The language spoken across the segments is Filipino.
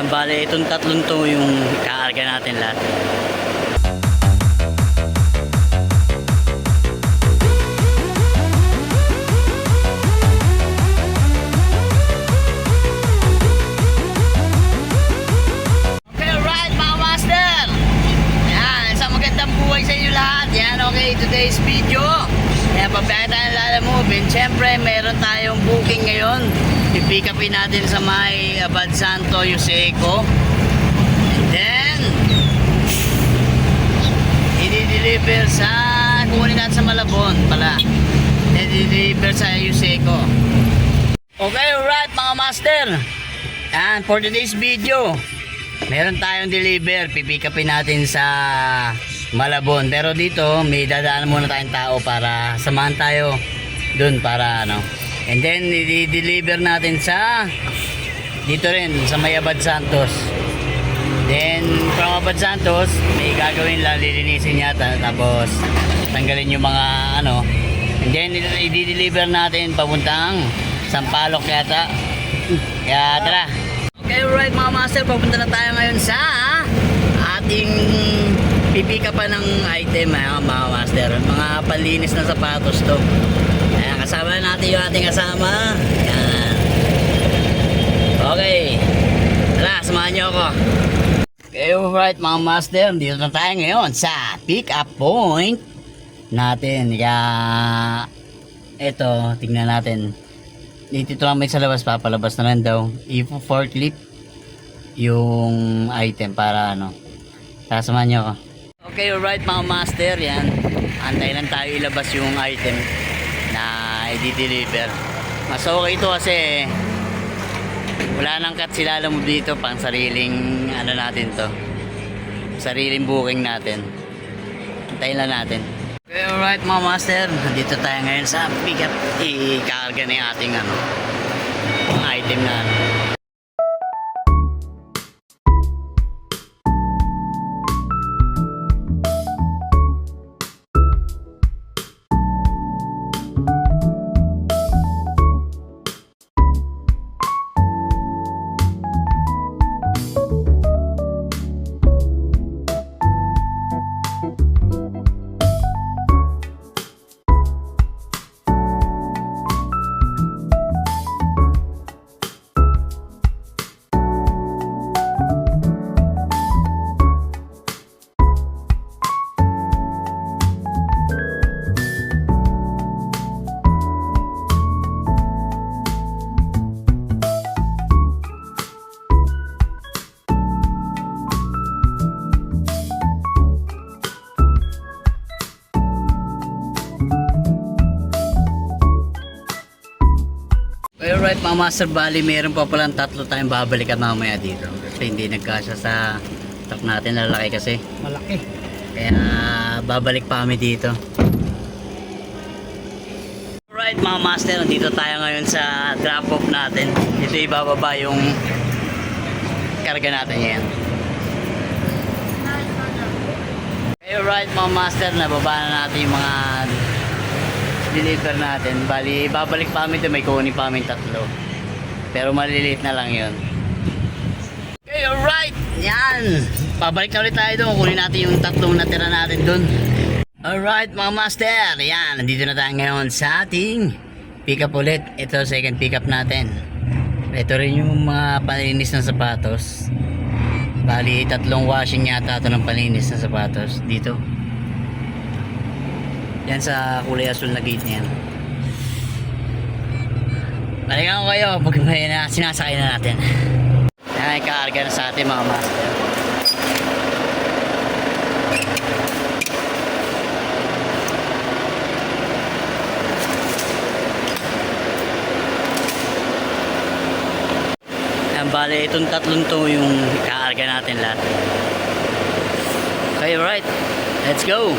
Yan, bale, itong tatlong to yung kaarga natin lahat. Okay, alright mga master. Yan, isang magandang buhay sa inyo lahat. Yan, okay, today's video. Yan, pagpaya tayo Lalamove. And syempre, meron tayong booking ngayon. I-pick upin natin sa may Abad Santo, Yuseco. And then, i-deliver sa, kukunin natin sa Malabon pala. I-deliver sa Yuseco. Okay, alright mga master. Yan, for today's video, meron tayong deliver. Pipick upin natin sa Malabon. Pero dito, may dadaan muna tayong tao para samahan tayo dun para ano. And then, i-deliver natin sa dito rin, sa may Abad Santos. Then, from Abad Santos, may gagawin lang, lilinisin yata. Tapos, tanggalin yung mga ano. And then, i-deliver natin papuntang Sampaloc yata. Kaya, tara. Okay, alright mga master, papunta na tayo ngayon sa ating pipika pa ng item mga master. Mga panlinis na sapatos to. Ayan, kasama natin yung ating kasama. Ayan. Okay. Tara, samahan nyo ako. Okay, alright mga master. Dito na tayo ngayon sa pick up point natin. Kaya, ito, tingnan natin. Dito lang may sa labas, papalabas na lang daw. I-forklift yung item para ano. Sasamahan nyo ako. Okay, alright mga master. Yan. Antay lang tayo ilabas yung item na i-deliver. Mas okay ito kasi wala nang cut si Lalamove dito, pang sariling ano natin to, sariling booking natin. Antayin lang natin. Okay, alright mga master, dito tayo ngayon sa pick up. I-karga na yung ating ano, mga item na ano. Alright mga master, bali meron pa palang tatlo tayong babalikan mamaya dito kasi hindi nagkasya sa truck natin, lalaki kasi malaki, kaya babalik pa kami dito. Alright mga master, nandito tayo ngayon sa drop off natin. Dito ibababa yung karga natin yan. Alright mga master, nababa na natin yung mga deliver natin. Bali, babalik pa kami doon, may kunin pa kami tatlo. Pero maliliit na lang yun. Okay, alright! Yan! Pabalik na ulit tayo doon. Kunin natin yung tatlong natira natin doon. Alright mga master! Yan! Nandito na tayo ngayon sa ating pick up ulit. Ito, second pick up natin. Ito rin yung mga palinis ng sapatos. Bali, tatlong washing yata ito ng palinis ng sapatos. Dito. Yan sa kulay asul na gate niyan. Balikan ko kayo pag may na sinasakay na natin. Yan, ikaarga na sa atin mga master. Yan, bale itong tatlong to yung ikaarga natin lahat. Okay, right. Let's go.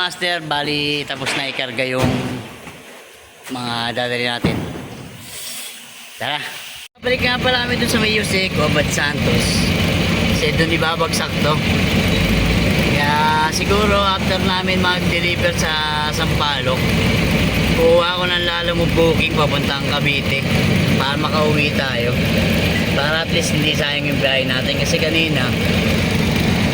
master, bali tapos na ikarga yung mga dadali natin. Tara. Balik nga pala kami dun sa may Yusek o Abad Santos. Kasi dun ibabagsak to. Kaya siguro after namin mag-deliver sa Sampaloc, kuha ko ng Lalamove booking papuntang Cavite para makauwi tayo. Para at least hindi sayang yung biyahe natin. Kasi kanina,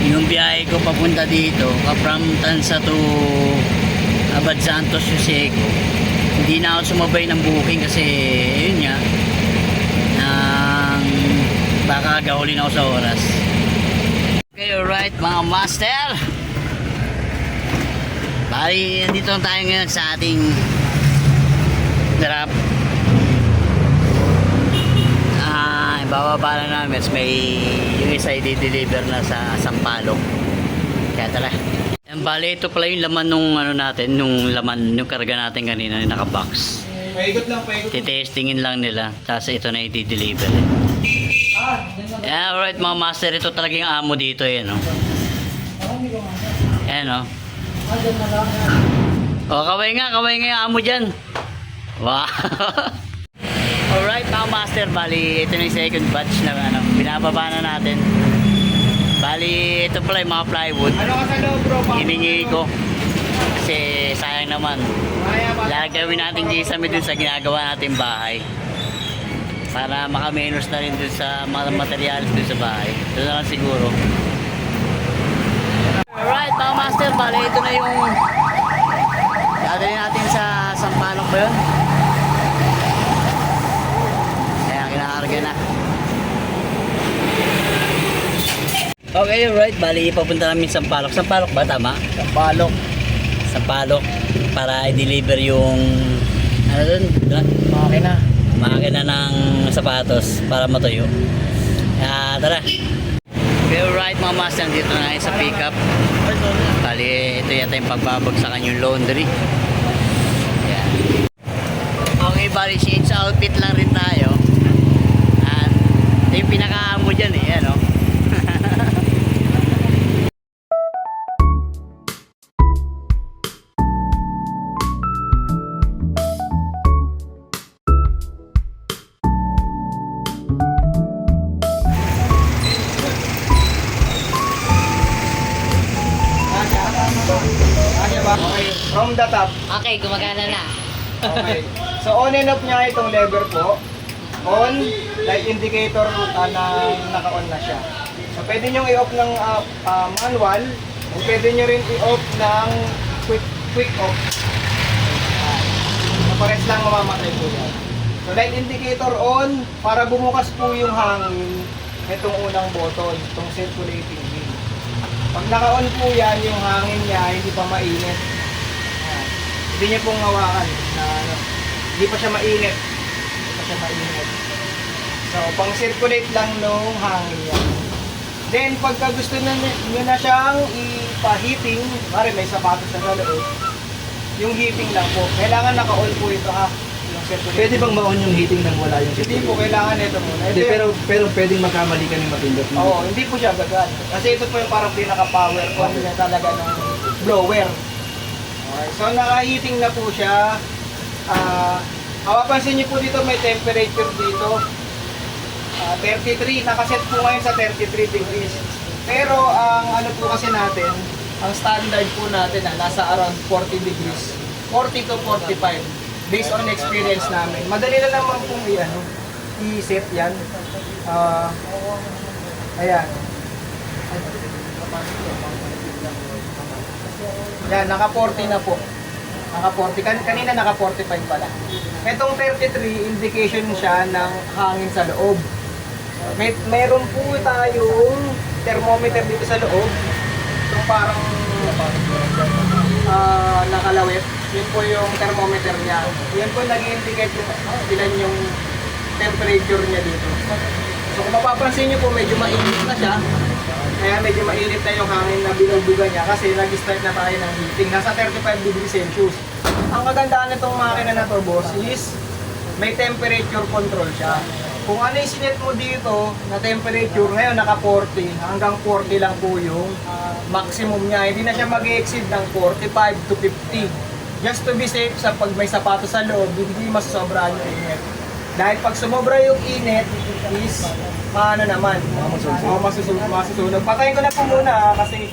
yung biyahe ko papunta dito, from Tansa to Abad Santos, Yuseco, hindi na ako sumabay ng booking kasi yun nga, baka gahulin ako sa oras. Okay, alright mga master, bali nandito tayo ngayon sa ating drop. Bababa na namin, may yung isa i-deliver na sa Sampaloc. Kaya tala. Yan, bali ito pala yung laman nung ano natin, nung laman yung karga natin kanina, yung naka-box. Paikot lang, paikot. Titestingin lang nila, tapos ito na i-deliver. Yeah, alright mga master, ito talaga yung amo dito eh, no? Ayan, no? O, kaway nga yung amo dyan. Wow! Alright mga master, bali ito na yung second batch na ano, binababa na natin. Bali ito pala yung mga plywood. Ano ka sa loob, bro? Hiningi ko kasi sayang naman. Lalagawin natin gisame dun sa ginagawa natin bahay para makamenos na rin dun sa mga materials dun sa bahay. Ito na lang siguro. Alright mga master, bali ito na yung dadali natin sa Sampaloc ba yun? Kinakarga na. Okay, right. Bali, papunta namin sa Sampaloc. Sampaloc ba? Tama? Sampaloc. Sampaloc. Para i-deliver yung ano dun? Makina. Makina ng sapatos para matuyo. Tara. Okay, right mga master. Dito na ngayon sa pickup. Bali, ito yata yung pagbabagsakan yung laundry. Yeah. Okay, bali, change outfit lang rin tayo. Ito yung pinaka-amo dyan eh, ano? Okay, from the top. Okay, gumagana na. Okay. So on and off niya itong lever po. On, light indicator na naka-on na siya. So pwede nyo i-off ng manual, o pwede nyo rin i-off ng quick off. So pares lang mamamatay po yan. So light indicator on, para bumukas po yung hangin itong unang button, itong circulating wheel. Pag naka-on po yan, yung hangin niya hindi pa mainit. Ayan. Hindi niya pong hawakan na ano, hindi pa siya mainit. So, pang circulate lang nung hangin niya. Then, pagka gusto nyo na siyang ipa-heating, mari may sapatos na sa loob, yung heating lang po. Kailangan naka-on po ito ha. Yung circulate. Pwede bang ma-on yung heating nang wala yung Hindi po, kailangan ito muna. Hindi, pero pwedeng magkamali kami mapindot mo. Oo, hindi po siya gagan. Kasi ito po yung parang pinaka-power on niya talaga ng blower. Okay, so naka-heating na po siya. Mapapansin niyo po dito may temperature dito. 33, nakaset po ngayon sa 33 degrees. Pero ang ano po kasi natin, ang standard po natin nasa around 40 degrees. 40 to 45 based on experience namin. Madali na naman pong i-set yan. Ayan. Yan, naka 40 na po. Naka 40. Kanina naka 45 pala. Itong 33, indication siya ng hangin sa loob. Meron po tayong thermometer dito sa loob. Itong parang nakalawit. Yun po yung thermometer niya. Yan po nag-indicate kung ilan yung temperature niya dito. So kung mapapansin niyo po, medyo mainit na siya. Kaya medyo mainit na yung hangin na binubuga niya kasi nag-start na tayo ng heating. Nasa 35 degrees Celsius. Ang kagandaan nitong makina na to, boss, is may temperature control siya. kung ano yung sinet mo dito na temperature, ngayon naka 40, hanggang 40 lang po yung maximum niya. Hindi na siya mag-exceed ng 45 to 50. Just to be safe sa pag may sapatos sa loob, hindi masasobrahan yung init. Dahil pag sumobra yung init, is maano naman, masusunog. Patayin ko na po muna kasi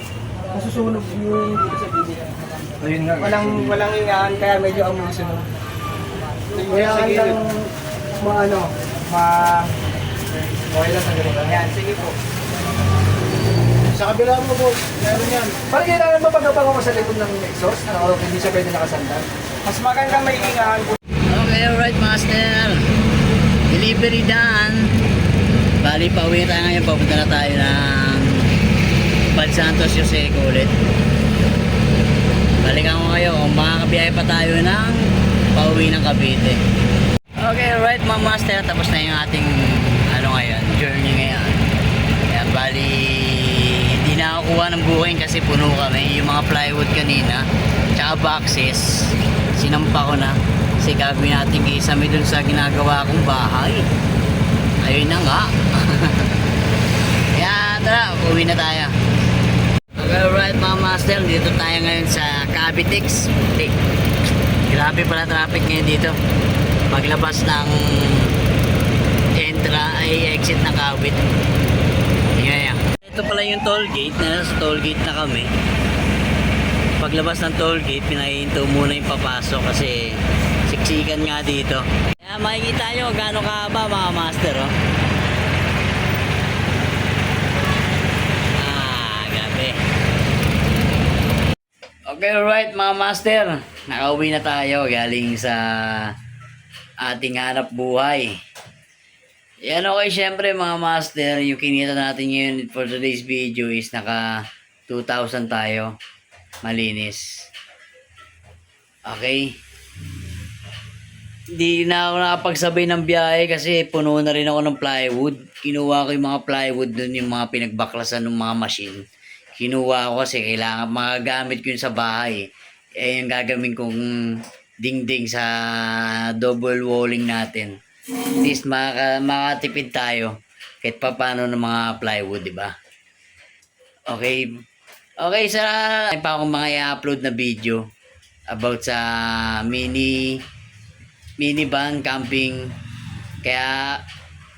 masusunog yung Ayun nga. walang ingaan, kaya medyo amoy sunog. Kaya Sige, lang, okay lang sa ganito. Ayan, sige po. Sa kabila mo, boss, meron yan. Parang kailangan ba pagkapag ako sa likod ng exhaust na hindi siya pwede nakasandal? Mas maganda may ingaan po. Okay, alright master. Delivery done. Bali, pauwi tayo ngayon. Papunta na tayo ng Bad Santos, Yoseco ulit. Balikan ko kayo kung makakabiyahe pa tayo ng pauwi ng Cavite. Okay, alright mga master. Tapos na yung ating ngayon, journey ngayon. Kaya bali, hindi na ako kuha ng booking kasi puno kami. Yung mga plywood kanina, tsaka boxes, sinampa ko na. Kasi gagawin natin kisame dun sa ginagawa kong bahay. Ayun na nga. Kaya tara, uwi na tayo. Okay, alright mga master, dito tayo ngayon sa Cavitex. Okay. Grabe pala traffic ngayon dito. Paglabas ng exit ng Cavite. Yan. Ito pala yung toll gate. Nasa toll gate na kami. Paglabas ng toll gate, pinahinto muna yung papasok kasi siksikan nga dito. Kaya makikita nyo gaano kahaba mga master, oh. Grabe. Okay, alright mga master. Nakauwi na tayo galing sa ating hanap buhay. Yan, okay, syempre mga master, yung kinita natin ngayon for today's video is naka 2,000 tayo. Malinis. Okay. Hindi na ako nakapagsabay ng biyahe kasi puno na rin ako ng plywood. Kinuha ko yung mga plywood dun, yung mga pinagbaklasan ng mga machine. Kinuha ko kasi kailangan magagamit ko yun sa bahay. Eh, yung gagawin kong dingding sa double walling natin. At least makatipid tayo kahit pa paano ng mga plywood, di ba? Okay. Okay, sa pa akong mga i-upload na video about sa minivan camping. Kaya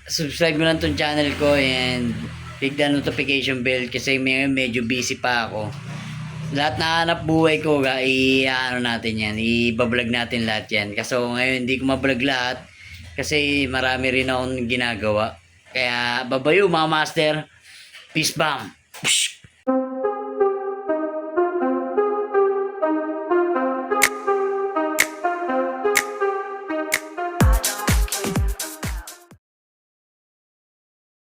subscribe mo lang tong channel ko and click the notification bell kasi medyo busy pa ako. Lahat na hanap buhay ko, natin yan, i-vlog natin lahat yan. Kaso ngayon hindi ko ma-vlog lahat kasi marami rin akong ginagawa. Kaya babayo mga master. Peace bomb.